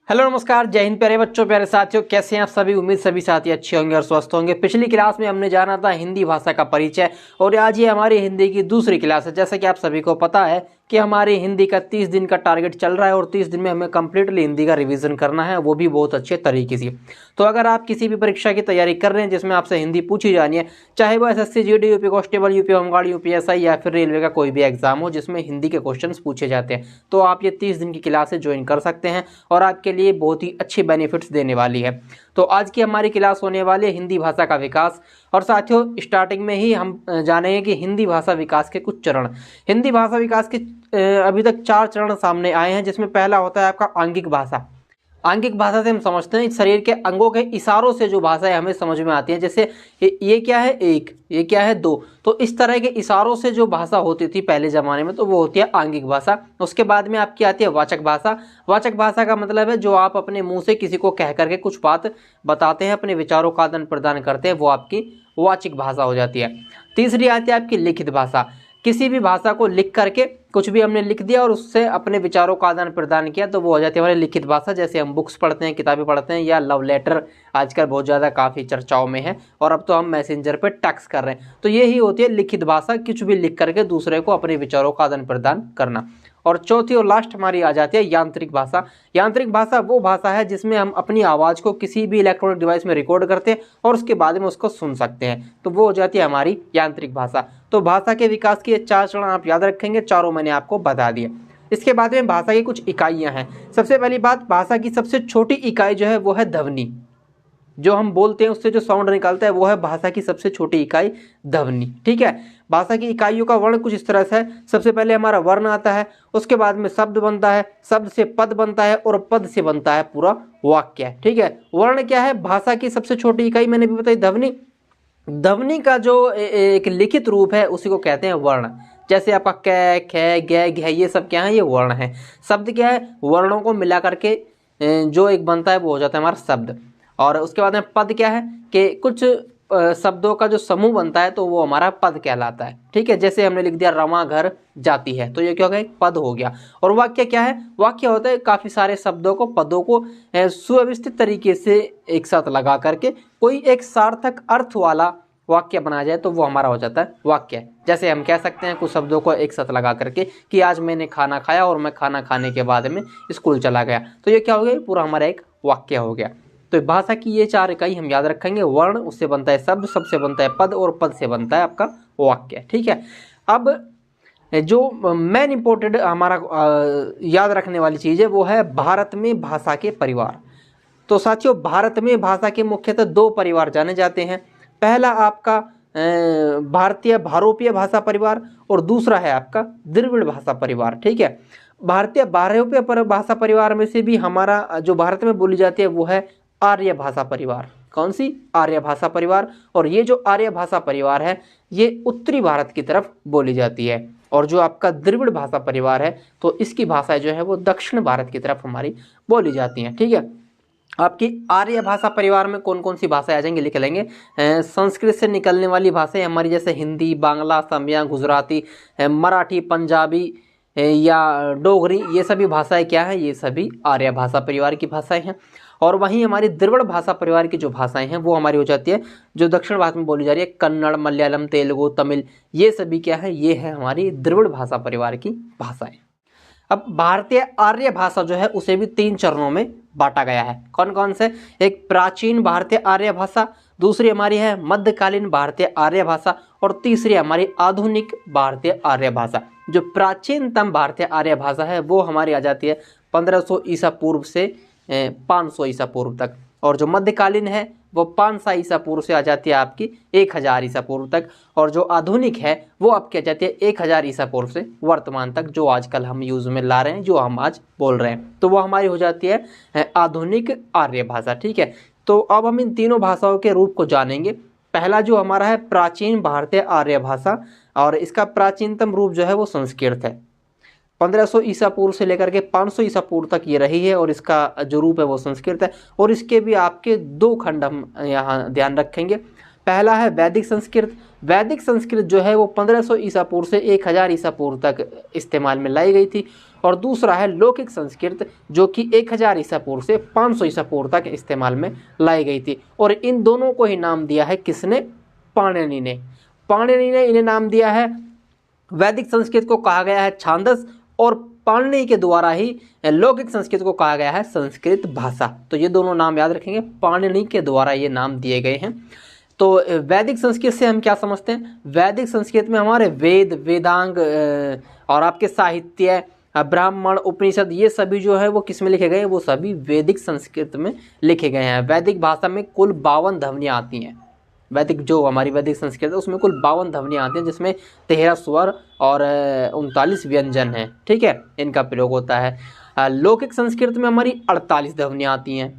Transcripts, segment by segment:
Hello नमस्कार, जय हिंद प्यारे बच्चों, प्यारे साथियों। कैसे हैं आप सभी? उम्मीद सभी साथी अच्छे होंगे और स्वस्थ होंगे। पिछली क्लास में हमने जाना था हिंदी भाषा का परिचय और आज ये हमारी हिंदी की दूसरी क्लास है। जैसा कि आप सभी को पता है कि हमारी हिंदी का 30 दिन का टारगेट चल रहा है और 30 दिन में हमें कंप्लीटली हिंदी का रिवीजन करना है, वो भी बहुत अच्छे तरीके से। तो अगर आप किसी भी परीक्षा की तैयारी कर रहे हैं जिसमें आपसे हिंदी पूछी जानी है, चाहे वो SSC GD, UP constable, UP home guard, UPSI या फिर रेलवे का कोई भी एग्जाम हो जिसमें हिंदी के क्वेश्चन पूछे जाते हैं, तो आप ये 30 दिन की क्लासेस ज्वाइन कर सकते हैं और आपके लिए बहुत ही अच्छी बेनिफिट्स देने वाली है। तो आज की हमारी क्लास होने वाली है हिंदी भाषा का विकास। और साथियों, स्टार्टिंग में ही हम जानेंगे कि हिंदी भाषा विकास के कुछ चरण। हिंदी भाषा विकास के अभी तक 4 चरण सामने आए हैं, जिसमें पहला होता है आपका आंगिक भाषा। आंगिक भाषा से हम समझते हैं शरीर के अंगों के इशारों से जो भाषा है हमें समझ में आती है। जैसे ये क्या है, एक, ये क्या है, दो। तो इस तरह के इशारों से जो भाषा होती थी पहले ज़माने में, तो वो होती है आंगिक भाषा। उसके बाद में आपकी आती है वाचक भाषा। वाचक भाषा का मतलब है जो आप अपने मुंह से किसी को कह करके कुछ बात बताते हैं, अपने विचारों का आदान प्रदान करते हैं, वो आपकी वाचिक भाषा हो जाती है। तीसरी आती है आपकी लिखित भाषा। किसी भी भाषा को लिख करके कुछ भी हमने लिख दिया और उससे अपने विचारों का आदान प्रदान किया, तो वो हो जाती है हमारी लिखित भाषा। जैसे हम बुक्स पढ़ते हैं, किताबें पढ़ते हैं, या लव लेटर आजकल बहुत ज़्यादा काफ़ी चर्चाओं में है, और अब तो हम मैसेंजर पे टेक्स्ट कर रहे हैं। तो यही होती है लिखित भाषा, कुछ भी लिख करके दूसरे को अपने विचारों का आदान प्रदान करना। और चौथी और लास्ट हमारी आ जाती है यांत्रिक भाषा। यांत्रिक भाषा वो भाषा है जिसमें हम अपनी आवाज़ को किसी भी इलेक्ट्रॉनिक डिवाइस में रिकॉर्ड करते हैं और उसके बाद में उसको सुन सकते हैं, तो वो हो जाती है हमारी यांत्रिक भाषा। तो भाषा के विकास के 4 चरण आप याद रखेंगे, चारों मैंने आपको बता दिए। इसके बाद में भाषा की कुछ इकाइयाँ हैं। सबसे पहली बात, भाषा की सबसे छोटी इकाई जो है वो है ध्वनि। जो हम बोलते हैं उससे जो साउंड निकलता है वो है भाषा की सबसे छोटी इकाई, ध्वनि। ठीक है। भाषा की इकाइयों का वर्ण कुछ इस तरह से है। सबसे पहले हमारा वर्ण आता है, उसके बाद में शब्द बनता है, शब्द से पद बनता है और पद से बनता है पूरा वाक्य। ठीक है। वर्ण क्या है? भाषा की सबसे छोटी इकाई मैंने भी बताई, ध्वनि। ध्वनि का जो एक लिखित रूप है उसी को कहते हैं वर्ण। जैसे आपका कै, खे, गे, घे, ये सब क्या है? ये वर्ण है। शब्द क्या है? वर्णों को मिला करके जो एक बनता है वो हो जाता है हमारा शब्द। और उसके बाद में पद क्या है कि कुछ शब्दों का जो समूह बनता है तो वो हमारा पद कहलाता है। ठीक है। जैसे हमने लिख दिया रमा घर जाती है, तो ये क्या हो गया? पद हो गया। और वाक्य क्या है? वाक्य होता है काफ़ी सारे शब्दों को, पदों को सुव्यवस्थित तरीके से एक साथ लगा करके कोई एक सार्थक अर्थ वाला वाक्य बनाया जाए तो वो हमारा हो जाता है वाक्य। जैसे हम कह सकते हैं कुछ शब्दों को एक साथ लगा करके कि आज मैंने खाना खाया और मैं खाना खाने के बाद में स्कूल चला गया, तो ये क्या हो गया? पूरा हमारा एक वाक्य हो गया। तो भाषा की ये 4 इकाई हम याद रखेंगे। वर्ण, उससे बनता है शब्द, शब्द से बनता है पद और पद से बनता है आपका वाक्य। ठीक है। अब जो मेन इंपॉर्टेंट हमारा याद रखने वाली चीज़ है वो है भारत में भाषा के परिवार। तो साथियों, भारत में भाषा के मुख्यतः 2 परिवार जाने जाते हैं। पहला आपका भारतीय भारोपीय भाषा परिवार और दूसरा है आपका द्रविड़ भाषा परिवार। ठीक है। भारतीय भारोपीय भाषा परिवार में से भी हमारा जो भारत में बोली जाती है वो है आर्य भाषा परिवार। कौन सी? आर्य भाषा परिवार। और ये जो आर्य भाषा परिवार है ये उत्तरी भारत की तरफ बोली जाती है। और जो आपका द्रविड़ भाषा परिवार है तो इसकी भाषा जो है वो दक्षिण भारत की तरफ हमारी बोली जाती हैं। ठीक है। आपकी आर्य भाषा परिवार में कौन कौन सी भाषाएं आ जाएंगी, लिख लेंगे। संस्कृत से निकलने वाली भाषाएं हमारी जैसे हिंदी, बांग्ला, समिया, गुजराती, मराठी, पंजाबी या डोगरी, ये सभी भाषाएं क्या हैं? ये सभी आर्य भाषा परिवार की भाषाएं हैं। और वहीं हमारी द्रविड़ भाषा परिवार की जो भाषाएं हैं वो हमारी हो जाती है जो दक्षिण भारत में बोली जा रही है, कन्नड़, मलयालम, तेलुगु, तमिल, ये सभी क्या है? ये है हमारी द्रविड़ भाषा परिवार की भाषाएं। अब भारतीय आर्य भाषा जो है उसे भी 3 चरणों में बांटा गया है। कौन कौन से? एक प्राचीन भारतीय आर्य भाषा, दूसरी हमारी है मध्यकालीन भारतीय आर्य भाषा और तीसरी हमारी आधुनिक भारतीय आर्य भाषा। जो प्राचीनतम भारतीय आर्य भाषा है वो हमारी आ जाती है 1500 ईसा पूर्व से 500 ईसा पूर्व तक, और जो मध्यकालीन है वो 500 ईसा पूर्व से आ जाती है आपकी 1000 ईसा पूर्व तक, और जो आधुनिक है वो आपकी आ जाती है 1000 ईसा पूर्व से वर्तमान तक, जो आजकल हम यूज़ में ला रहे हैं, जो हम आज बोल रहे हैं, तो वो हमारी हो जाती है आधुनिक आर्य भाषा। ठीक है। तो अब हम इन तीनों भाषाओं के रूप को जानेंगे। पहला जो हमारा है प्राचीन भारतीय आर्य भाषा, और इसका प्राचीनतम रूप जो है वो संस्कृत है। 1500 ईसा पूर्व से लेकर के 500 ईसा पूर्व तक ये रही है, और इसका जो रूप है वो संस्कृत है। और इसके भी आपके 2 खंड हम यहाँ ध्यान रखेंगे। पहला है वैदिक संस्कृत। वैदिक संस्कृत जो है वो 1500 ईसा पूर्व से 1000 ईसा पूर्व तक इस्तेमाल में लाई गई थी। और दूसरा है लौकिक संस्कृत जो कि 1000 ईसा पूर्व से 500 ईसा पूर्व तक इस्तेमाल में लाई गई थी। और इन दोनों को ही नाम दिया है किसने? पाणिनि ने। पाणिनि ने इन्हें नाम दिया है। वैदिक संस्कृत को कहा गया है छांदस और पाणिनि के द्वारा ही लौकिक संस्कृत को कहा गया है संस्कृत भाषा। तो ये दोनों नाम याद रखेंगे, पाणिनि के द्वारा ये नाम दिए गए हैं। तो वैदिक संस्कृत से हम क्या समझते हैं? वैदिक संस्कृत में हमारे वेद, वेदांग और आपके साहित्य, ब्राह्मण, उपनिषद, ये सभी जो है वो किस में लिखे गए हैं? वो सभी वैदिक संस्कृत में लिखे गए हैं। वैदिक भाषा में कुल 52 ध्वनियाँ आती हैं। वैदिक जो हमारी वैदिक संस्कृत है उसमें कुल 52 ध्वनियाँ आती हैं, जिसमें 13 स्वर और 39 व्यंजन हैं। ठीक है, इनका प्रयोग होता है। लौकिक संस्कृत में हमारी 48 ध्वनियाँ आती हैं।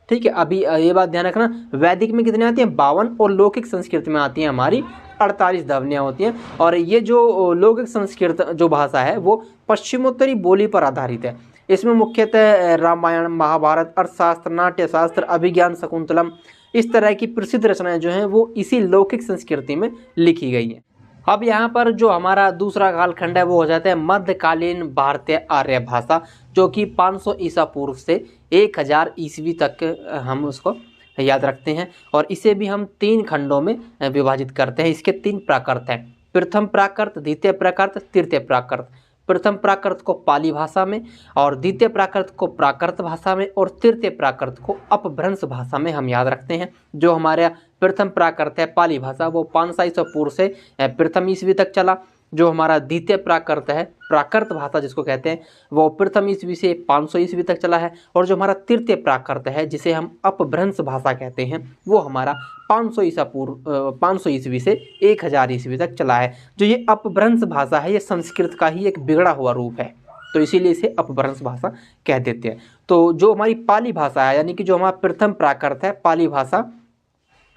ठीक है, अभी ये बात ध्यान रखना, वैदिक में कितनी आती हैं? 52, और लौकिक संस्कृत में आती हैं हमारी 48 ध्वनियाँ होती हैं। और ये जो लौकिक संस्कृत जो भाषा है वो पश्चिमोत्तरी बोली पर आधारित है। इसमें मुख्यतः रामायण, महाभारत, अर्थशास्त्र, नाट्यशास्त्र, अभिज्ञान, शकुंतलम, इस तरह की प्रसिद्ध रचनाएं जो हैं वो इसी लौकिक संस्कृति में लिखी गई हैं। अब यहाँ पर जो हमारा दूसरा कालखंड है वो हो जाता है मध्यकालीन भारतीय आर्य भाषा, जो कि 500 ईसा पूर्व से 1000 ईस्वी तक हम उसको याद रखते हैं। और इसे भी हम 3 खंडों में विभाजित करते हैं। इसके 3 प्राकृत हैं, प्रथम प्राकृत, द्वितीय प्राकृत, तृतीय प्राकृत। प्रथम प्राकृत को पाली भाषा में, और द्वितीय प्राकृत को प्राकृत भाषा में, और तृतीय प्राकृत को अपभ्रंश भाषा में हम याद रखते हैं। जो हमारा प्रथम प्राकृत है पाली भाषा वो 500 ईसा पूर्व से प्रथम ईस्वी तक चला। जो हमारा द्वितीय प्राकृत है, प्राकृत भाषा जिसको कहते हैं, वो प्रथम ईस्वी से 500 ईस्वी तक चला है। और जो हमारा तृतीय प्राकृत है जिसे हम अपभ्रंश भाषा कहते हैं, वो हमारा 500 ईसा पूर्व 500 ईस्वी से 1000 ईस्वी तक चला है। जो ये अपभ्रंश भाषा है ये संस्कृत का ही एक बिगड़ा हुआ रूप है, तो इसीलिए इसे अपभ्रंश भाषा कह देते हैं। तो जो हमारी पाली भाषा है, यानी कि जो हमारा प्रथम प्राकृत है पाली भाषा,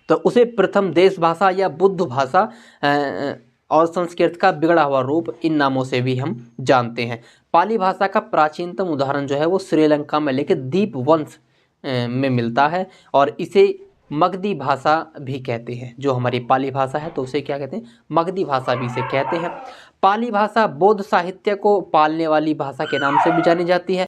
तो उसे प्रथम देश भाषा या बुद्ध भाषा और संस्कृत का बिगड़ा हुआ रूप, इन नामों से भी हम जानते हैं। पाली भाषा का प्राचीनतम उदाहरण जो है वो श्रीलंका में लेके दीपवंश में मिलता है, और इसे मगधी भाषा भी कहते हैं। जो हमारी पाली भाषा है तो उसे क्या कहते हैं? मगधी भाषा भी इसे कहते हैं। पाली भाषा बौद्ध साहित्य को पालने वाली भाषा के नाम से भी जानी जाती है।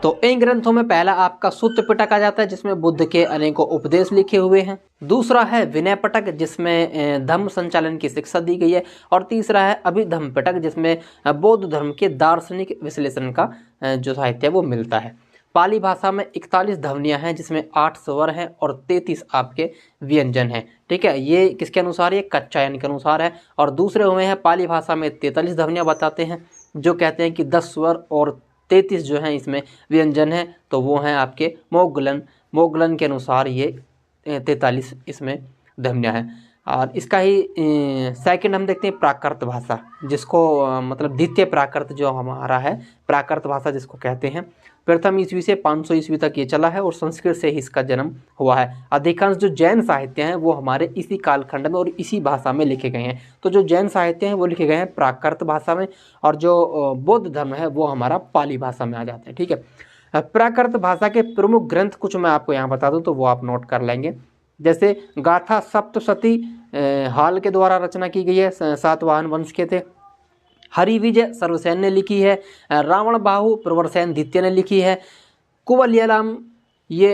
तो इन ग्रंथों में पहला आपका सूत्र पिटक आ जाता है, जिसमें बुद्ध के अनेकों उपदेश लिखे हुए हैं। दूसरा है विनय पिटक, जिसमें धर्म संचालन की शिक्षा दी गई है। और तीसरा है अभिधम्म पिटक, जिसमें बौद्ध धर्म के दार्शनिक विश्लेषण का जो साहित्य है वो मिलता है। पाली भाषा में 41 ध्वनियाँ हैं, जिसमें 8 स्वर हैं और 33 आपके व्यंजन हैं। ठीक है, ये किसके अनुसार? ये कच्चायन के अनुसार है। और दूसरे हुए हैं पाली भाषा में 43 ध्वनियाँ बताते हैं, जो कहते हैं कि 10 स्वर और 33 जो हैं इसमें व्यंजन हैं, तो वो हैं आपके मोगलन के अनुसार ये 43 इसमें ध्वनियाँ हैं। और इसका ही सेकंड हम देखते हैं प्राकृत भाषा, जिसको मतलब द्वितीय प्राकृत जो हमारा है, प्राकृत भाषा जिसको कहते हैं। प्रथम ईस्वी से 500 ईस्वी तक ये चला है, और संस्कृत से ही इसका जन्म हुआ है। अधिकांश जो जैन साहित्य हैं वो हमारे इसी कालखंड में और इसी भाषा में लिखे गए हैं। तो जो जैन साहित्य हैं वो लिखे गए हैं प्राकृत भाषा में, और जो बौद्ध धर्म है वो हमारा पाली भाषा में आ जाते हैं। ठीक है, प्राकृत भाषा के प्रमुख ग्रंथ कुछ मैं आपको यहाँ बता दूँ तो वो आप नोट कर लेंगे। जैसे गाथा सप्तशती हाल के द्वारा रचना की गई है, सातवाहन वंश के थे। हरिविजय सर्वसेन ने लिखी है। रावण बाहु प्रवरसेन द्वितीय ने लिखी है। कुवलयालम ये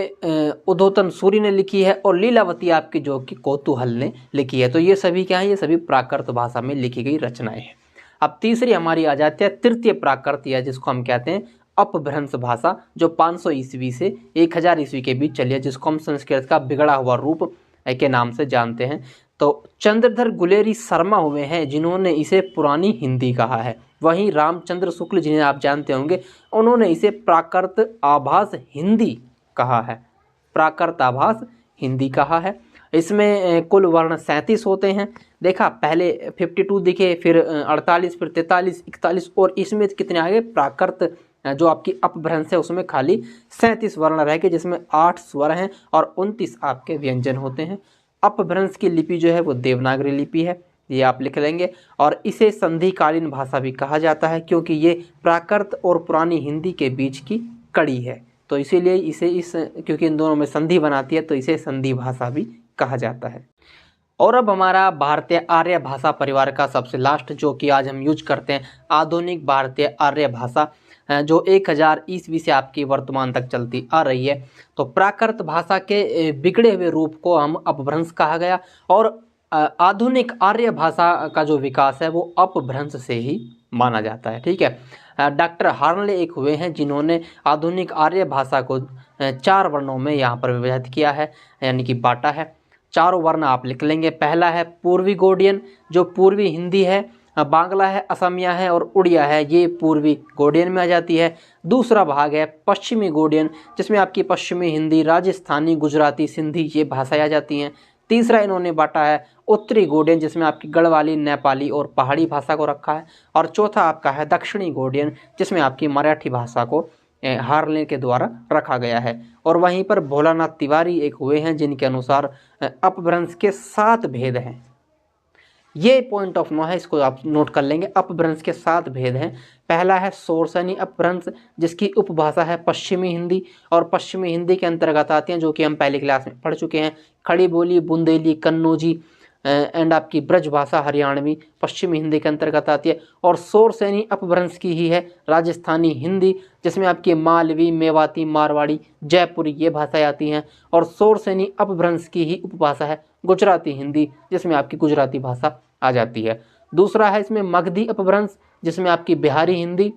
उद्धोतन सूरी ने लिखी है। और लीलावती आपकी जो कि कौतूहल ने लिखी है। तो ये सभी क्या है? ये सभी प्राकृत भाषा में लिखी गई रचनाएं हैं। अब तीसरी हमारी आ जाती है तृतीय प्राकृत, या जिसको हम कहते हैं अपभ्रंश भाषा, जो 500 ईस्वी से 1000 ईस्वी के बीच चली है, जिसको हम संस्कृत का बिगड़ा हुआ रूप के नाम से जानते हैं। तो चंद्रधर गुलेरी शर्मा हुए हैं जिन्होंने इसे पुरानी हिंदी कहा है। वहीं रामचंद्र शुक्ल, जिन्हें आप जानते होंगे, उन्होंने इसे प्राकृत आभास हिंदी कहा है। प्राकृत आभास हिंदी कहा है। इसमें कुल वर्ण 37 होते हैं। देखा, पहले 52 दिखे, फिर 48, फिर 43, 41, और इसमें कितने आ गए? प्राकृत जो आपकी अपभ्रंश है उसमें खाली 37 वर्ण रह गए, जिसमें 8 स्वर हैं और 29 आपके व्यंजन होते हैं। अपभ्रंश की लिपि जो है वो देवनागरी लिपि है, ये आप लिख लेंगे। और इसे संधिकालीन भाषा भी कहा जाता है, क्योंकि ये प्राकृत और पुरानी हिंदी के बीच की कड़ी है। तो इसीलिए इसे क्योंकि इन दोनों में संधि बनाती है, तो इसे संधि भाषा भी कहा जाता है। और अब हमारा भारतीय आर्य भाषा परिवार का सबसे लास्ट, जो कि आज हम यूज करते हैं, आधुनिक भारतीय आर्य भाषा, जो 1000 ईस्वी से आपकी वर्तमान तक चलती आ रही है। तो प्राकृत भाषा के बिगड़े हुए रूप को हम अपभ्रंश कहा गया, और आधुनिक आर्य भाषा का जो विकास है वो अपभ्रंश से ही माना जाता है। ठीक है। डॉक्टर हार्नले एक हुए हैं जिन्होंने आधुनिक आर्य भाषा को 4 वर्णों में यहाँ पर विभाजित किया है, यानी कि बांटा है। चारों वर्ण आप लिख लेंगे। पहला है पूर्वी गोडियन, जो पूर्वी हिंदी है, बांग्ला है, असमिया है और उड़िया है, ये पूर्वी गोडियन में आ जाती है। दूसरा भाग है पश्चिमी गोडियन, जिसमें आपकी पश्चिमी हिंदी, राजस्थानी, गुजराती, सिंधी ये भाषाएं आ जाती हैं। तीसरा इन्होंने बांटा है उत्तरी गोडियन, जिसमें आपकी गढ़वाली, नेपाली और पहाड़ी भाषा को रखा है। और चौथा आपका है दक्षिणी गोडियन, जिसमें आपकी मराठी भाषा को हार्नले के द्वारा रखा गया है। और वहीं पर भोलानाथ तिवारी एक हुए हैं जिनके अनुसार अपभ्रंश के 7 भेद हैं। ये पॉइंट ऑफ नो है, इसको आप नोट कर लेंगे। अपभ्रंश के 7 भेद हैं। पहला है शोरसैनी अपभ्रंश, जिसकी उपभाषा है पश्चिमी हिंदी, और पश्चिमी हिंदी के अंतर्गत आती हैं जो कि हम पहली क्लास में पढ़ चुके हैं, खड़ी बोली, बुंदेली, कन्नौजी एंड आपकी ब्रज भाषा हरियाणवी पश्चिमी हिंदी के अंतर्गत आती है। और शोरसैनी अपभ्रंश की ही है राजस्थानी हिंदी, जिसमें आपकी मालवी, मेवाती, मारवाड़ी, जयपुरी ये भाषाएं आती हैं। और शोरसैनी अपभ्रंश की ही उपभाषा है गुजराती हिंदी, जिसमें आपकी गुजराती भाषा आ जाती है। दूसरा है इसमें मगधी अपभ्रंश, जिसमें आपकी बिहारी हिंदी,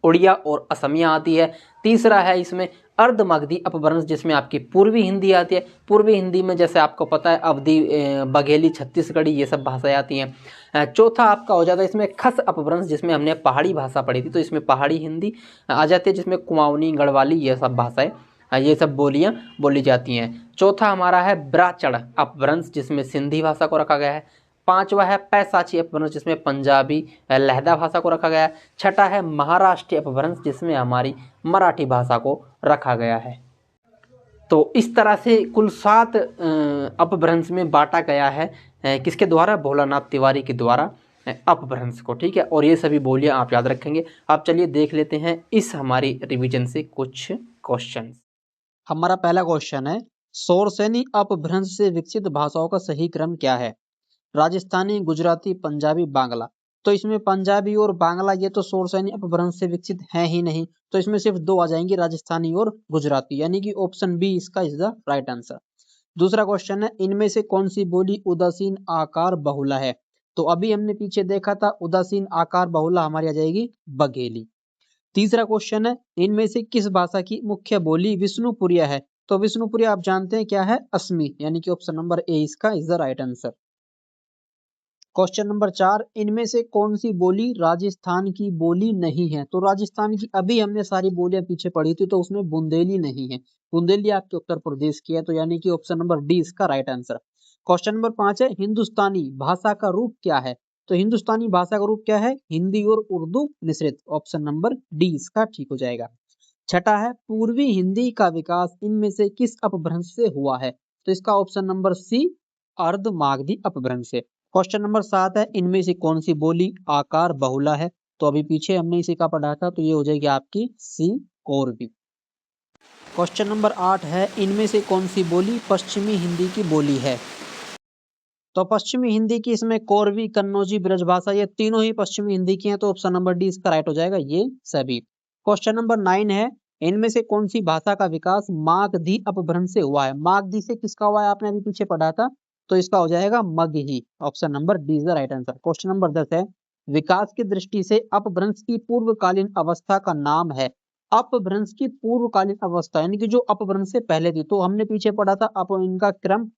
उड़िया और असमिया आती है। तीसरा है इसमें अर्ध मगधी अपभ्रंश, जिसमें आपकी पूर्वी हिंदी आती है। पूर्वी हिंदी में जैसे आपको पता है अवधी, बघेली, छत्तीसगढ़ी ये सब भाषाएं आती हैं। चौथा आपका हो जाता है इसमें खस अपभ्रंश, जिसमें हमने पहाड़ी भाषा पढ़ी थी, तो इसमें पहाड़ी हिंदी आ जाती है, जिसमें कुमाऊनी, गढ़वाली ये सब भाषाएं, ये सब बोलियां बोली जाती हैं। चौथा हमारा है ब्राचड़ अपभ्रंश, जिसमें सिंधी भाषा को रखा गया है। पांचवा है पैसाची अपभ्रंश, जिसमें पंजाबी लहदा भाषा को रखा गया है। छठा है महाराष्ट्रीय अपभ्रंश, जिसमें हमारी मराठी भाषा को रखा गया है। तो इस तरह से कुल 7 अपभ्रंश में बांटा गया है, किसके द्वारा? भोलानाथ तिवारी के द्वारा अपभ्रंश को। ठीक है, और ये सभी बोलियां आप याद रखेंगे। आप चलिए देख लेते हैं इस हमारी रिवीजन से कुछ क्वेश्चन। हमारा पहला क्वेश्चन है, शोरसैनी अपभ्रंश से विकसित भाषाओं का सही क्रम क्या है? राजस्थानी, गुजराती, पंजाबी, बांग्ला। तो इसमें पंजाबी और बांग्ला ये तो शोरसैनी अपभ्रंश से विकसित है ही नहीं, तो इसमें सिर्फ 2 आ जाएंगी, राजस्थानी और गुजराती, यानी कि ऑप्शन बी इसका इज द राइट आंसर। दूसरा क्वेश्चन है, इनमें से कौन सी बोली उदासीन आकार बहुला है? तो अभी हमने पीछे देखा था उदासीन आकार बहुला हमारी आ जाएगी बघेली। तीसरा क्वेश्चन है, इनमें से किस भाषा की मुख्य बोली विष्णुपुरिया है? तो विष्णुपुरिया आप जानते हैं क्या है? असमी, यानी कि ऑप्शन नंबर ए इसका is the right answer. Question number 4, इनमें से कौन सी बोली राजस्थान की बोली नहीं है? तो राजस्थान की अभी हमने सारी बोलियां पीछे पढ़ी थी, तो उसमें बुंदेली नहीं है। बुंदेली आपके उत्तर प्रदेश की है, तो यानी कि ऑप्शन नंबर डी इसका राइट आंसर। क्वेश्चन नंबर 5 है, हिंदुस्तानी भाषा का रूप क्या है? तो हिंदुस्तानी भाषा का रूप क्या है? हिंदी और उर्दू मिश्रित, ऑप्शन नंबर डी इसका ठीक हो जाएगा। छठा है, पूर्वी हिंदी का विकास इनमें से किस अपभ्रंश से हुआ है? तो इसका ऑप्शन नंबर सी अर्धमागधी अपभ्रंश से। क्वेश्चन नंबर 7 है, इनमें से कौन सी बोली आकार बहुला है? तो अभी पीछे हमने इसी का पढ़ा था, तो ये हो जाएगी आपकी सी कोरबी। क्वेश्चन नंबर 8 है, इनमें से कौन सी बोली पश्चिमी हिंदी की बोली है? तो पश्चिमी हिंदी की इसमें कोरवी, कन्नौजी, ब्रजभाषा ये तीनों ही पश्चिमी हिंदी की हैं, तो ऑप्शन नंबर डी इसका राइट हो जाएगा, ये सभी। क्वेश्चन नंबर 9 है, इनमें से कौन सी भाषा का विकास मागधी अपभ्रंश से हुआ है? मागधी से किसका हुआ है आपने अभी पीछे पढ़ा था, तो इसका हो जाएगा Magahi, option number D is the right answer. Question number 10 है, विकास की दृष्टि से अपभ्रंश की पूर्वकालीन अवस्था का नाम है? अपभ्रंश की पूर्वकालीन अवस्था यानी कि जो अपभ्रंश से पहले थी, तो हमने पीछे पढ़ा था अप इनका क्रम,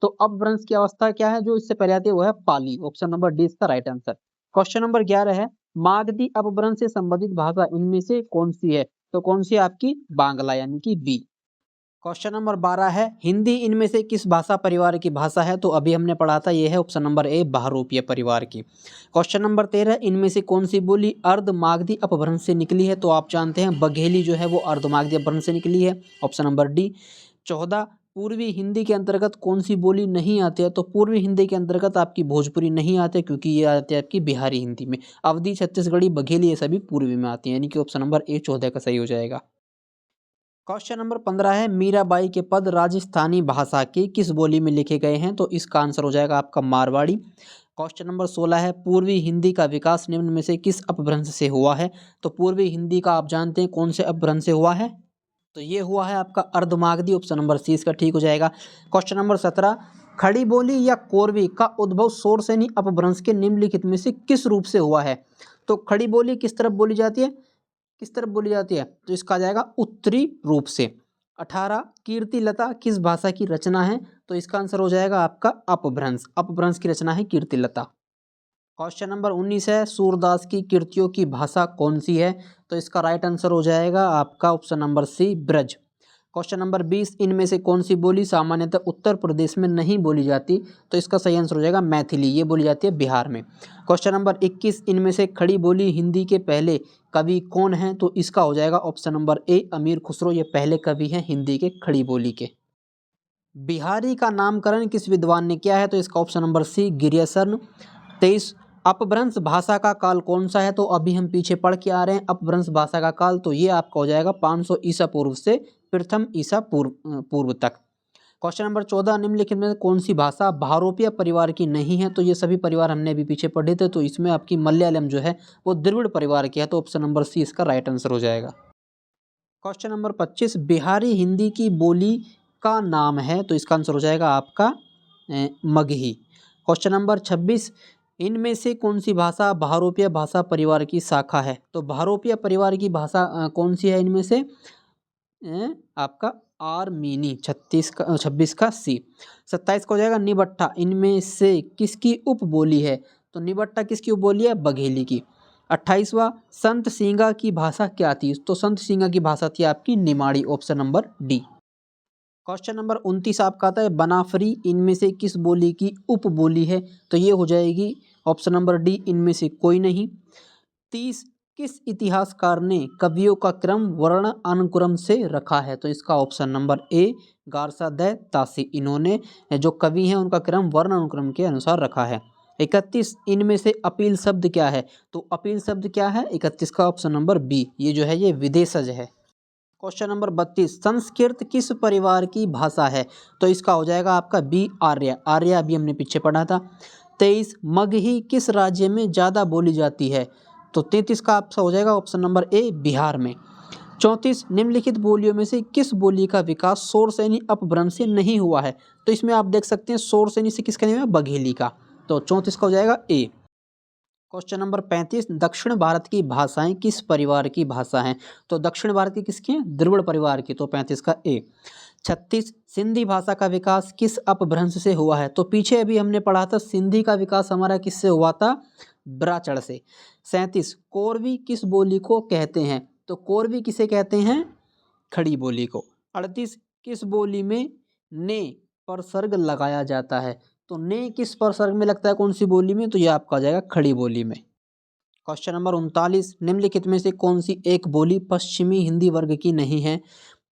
तो अपभ्रंश की अवस्था क्या है जो इससे पहले आती है? वो है पाली, ऑप्शन नंबर डी इसका राइट आंसर। क्वेश्चन नंबर 11 है, मागधी अपभ्रंश से संबंधित भाषा इनमें से कौन सी है? तो कौन सी आपकी? बांग्ला, यानी कि बी। क्वेश्चन नंबर 12 है, हिंदी इनमें से किस भाषा परिवार की भाषा है? तो अभी हमने पढ़ा था, ये है ऑप्शन नंबर ए बहुरूपीय परिवार की। क्वेश्चन नंबर 13, इनमें से कौन सी बोली अर्धमागधी अपभ्रंश से निकली है? तो आप जानते हैं बघेली जो है वो अर्धमागधी अपभ्रंश से निकली है, ऑप्शन नंबर डी। 14, पूर्वी हिंदी के अंतर्गत कौन सी बोली नहीं आती है? तो पूर्वी हिंदी के अंतर्गत आपकी भोजपुरी नहीं आती है, क्योंकि ये आती है आपकी बिहारी हिंदी में। अवधी, छत्तीसगढ़ी, बघेली ये सभी पूर्वी में आती हैं, यानी कि ऑप्शन नंबर ए 14 का सही हो जाएगा। क्वेश्चन नंबर 15 है मीराबाई के पद राजस्थानी भाषा की किस बोली में लिखे गए हैं? तो इसका आंसर हो जाएगा आपका मारवाड़ी। क्वेश्चन नंबर 16 है पूर्वी हिंदी का विकास निम्न में से किस अपभ्रंश से हुआ है? तो पूर्वी हिंदी का आप जानते हैं कौन से अपभ्रंश से हुआ है? तो ये हुआ है आपका अर्धमागधी। ऑप्शन नंबर सी इसका ठीक हो जाएगा। क्वेश्चन नंबर 17 खड़ी बोली या कोरवी का उद्भव शोरसेनी अपभ्रंश के निम्नलिखित में से किस रूप से हुआ है? तो खड़ी बोली किस तरफ बोली जाती है? किस तरफ बोली जाती है? तो इसका आ जाएगा उत्तरी रूप से। 18 कीर्तिलता किस भाषा की रचना है? तो इसका आंसर हो जाएगा आपका अपभ्रंश। अपभ्रंश की रचना है कीर्तिलता। क्वेश्चन नंबर 19 है सूरदास की कृतियों की भाषा कौन सी है? तो इसका राइट आंसर हो जाएगा आपका option number C Braj. Question number 20 इनमें से कौन सी बोली सामान्यतः उत्तर प्रदेश में नहीं बोली जाती? तो इसका सही आंसर हो जाएगा मैथिली। ये बोली जाती है बिहार में। क्वेश्चन नंबर 21 इनमें से खड़ी बोली हिंदी के पहले कवि कौन है? तो इसका हो जाएगा ऑप्शन नंबर ए अमीर खुसरो। ये पहले कवि हैं हिंदी के खड़ी बोली के। बिहारी का नामकरण किस विद्वान ने किया है? तो इसका ऑप्शन नंबर सी गिरियसन। 23 अपभ्रंश भाषा का काल कौन सा है? तो अभी हम पीछे पढ़ के आ रहे हैं अपभ्रंश भाषा का काल। तो ये आपका हो जाएगा 500 ईसा पूर्व से प्रथम ईसा पूर्व तक। क्वेश्चन नंबर 14 निम्नलिखित में कौन सी भाषा भारोपीय परिवार की नहीं है? तो ये सभी परिवार हमने अभी पीछे पढ़े थे। तो इसमें आपकी मलयालम जो है वो द्रविड़ परिवार की है। तो ऑप्शन नंबर सी इसका राइट आंसर हो जाएगा। क्वेश्चन नंबर 25 बिहारी हिंदी की बोली का नाम है? तो इसका आंसर हो जाएगा आपका मगही। क्वेश्चन नंबर 26 इनमें से कौन सी भाषा भारोपीय भाषा परिवार की शाखा है? तो भारोपीय परिवार की भाषा कौन सी है इनमें से? आपका आर्मीनी। 26 का सी। 27 का हो जाएगा निबट्ठा इनमें से किसकी उपबोली है? तो निबट्ठा किसकी उपबोली है? बघेली की। 28वां संत सिंगा की भाषा क्या थी? तो संत सिंगा की भाषा थी आपकी Nimadi. Option number D. Question number 29 आपका आता है बनाफरी इनमें से किस बोली की उपबोली है? तो ये हो जाएगी ऑप्शन नंबर डी इनमें से कोई नहीं। 30 किस इतिहासकार ने कवियों का क्रम वर्ण अनुक्रम से रखा है? तो इसका option number A Garcin de Tassy. इन्होंने जो कवि हैं उनका क्रम वर्ण अनुक्रम के अनुसार रखा है। 31 इनमें से अपील शब्द क्या है? तो अपील शब्द क्या है? 31 का ऑप्शन नंबर बी। ये जो है ये विदेशज है। क्वेश्चन नंबर 32 संस्कृत किस परिवार की भाषा है? तो इसका हो जाएगा आपका बी आर्य। आर्य अभी हमने पीछे पढ़ा था। 23 मगही किस राज्य में ज़्यादा बोली जाती है? तो 33 का आपका हो जाएगा ऑप्शन नंबर ए बिहार में। 34 निम्नलिखित बोलियों में से किस बोली का विकास शोरसेनी अपभ्रंश से नहीं हुआ है? तो इसमें आप देख सकते हैं शोरसेनी से किसका नहीं हुआ? बघेली का। तो 34 का हो जाएगा ए। क्वेश्चन नंबर 35 दक्षिण भारत की भाषाएं किस परिवार की भाषा हैं? तो दक्षिण भारत की किसकी हैं? द्रविड़ परिवार की। तो 35 का ए। 36 सिंधी भाषा का विकास किस अपभ्रंश से हुआ है? तो पीछे अभी हमने पढ़ा था सिंधी का विकास हमारा किससे हुआ था? ब्राचड़ से। 37 कोरवी किस बोली को कहते हैं? तो कोरवी किसे कहते हैं? खड़ी बोली को। 38 किस बोली में ने परसर्ग लगाया जाता है? तो ने किस परसर्ग में लगता है कौन सी बोली में? तो ये आपका आ जाएगा खड़ी बोली में। क्वेश्चन नंबर 39 निम्नलिखित में से कौन सी एक बोली पश्चिमी हिंदी वर्ग की नहीं है?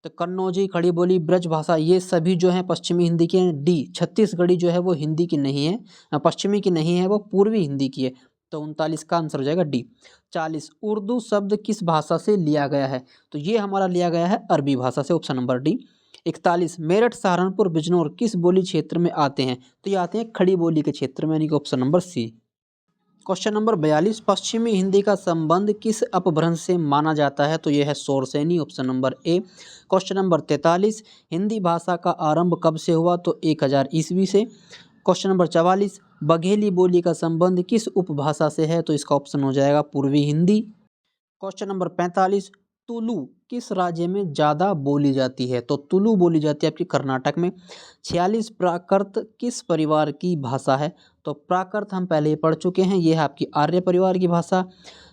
तो कन्नौजी खड़ी बोली ब्रज भाषा ये सभी जो है पश्चिमी हिंदी के हैं। डी छत्तीसगढ़ी जो है वो हिंदी की नहीं है, पश्चिमी की नहीं है, वो पूर्वी हिंदी की है। तो 39 का आंसर हो जाएगा डी। 40 उर्दू शब्द किस भाषा से लिया गया है? तो ये हमारा लिया गया है अरबी भाषा से। Option number D. 41 Meerut Saharanpur Bijnor किस बोली क्षेत्र में आते हैं? तो ये आते हैं खड़ी बोली के क्षेत्र में, यानी कि option number C. Question number 42 पश्चिमी हिंदी का संबंध किस अपभ्रंश से माना जाता है? तो यह है Shauraseni. Option number A. Question number 43 Hindi भाषा का आरंभ कब से हुआ? तो 1000 ईस्वी से। क्वेश्चन नंबर 44 बघेली बोली का संबंध किस उपभाषा से है? तो इसका ऑप्शन हो जाएगा पूर्वी हिंदी। क्वेश्चन नंबर 45 तुलु किस राज्य में ज़्यादा बोली जाती है? तो तुलु बोली जाती है आपकी कर्नाटक में। 46 प्राकृत किस परिवार की भाषा है? तो प्राकृत हम पहले ही पढ़ चुके हैं, ये है आपकी आर्य परिवार की भाषा।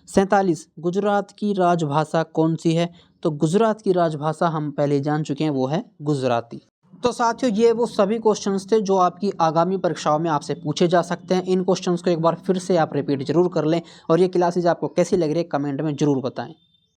47 गुजरात की राजभाषा कौन सी है? तो गुजरात की राजभाषा हम पहले जान चुके हैं, वो है गुजराती। तो साथियों ये वो सभी क्वेश्चंस थे जो आपकी आगामी परीक्षाओं में आपसे पूछे जा सकते हैं। इन क्वेश्चंस को एक बार फिर से आप रिपीट जरूर कर लें और ये क्लासेज आपको कैसी लग रही है कमेंट में जरूर बताएं।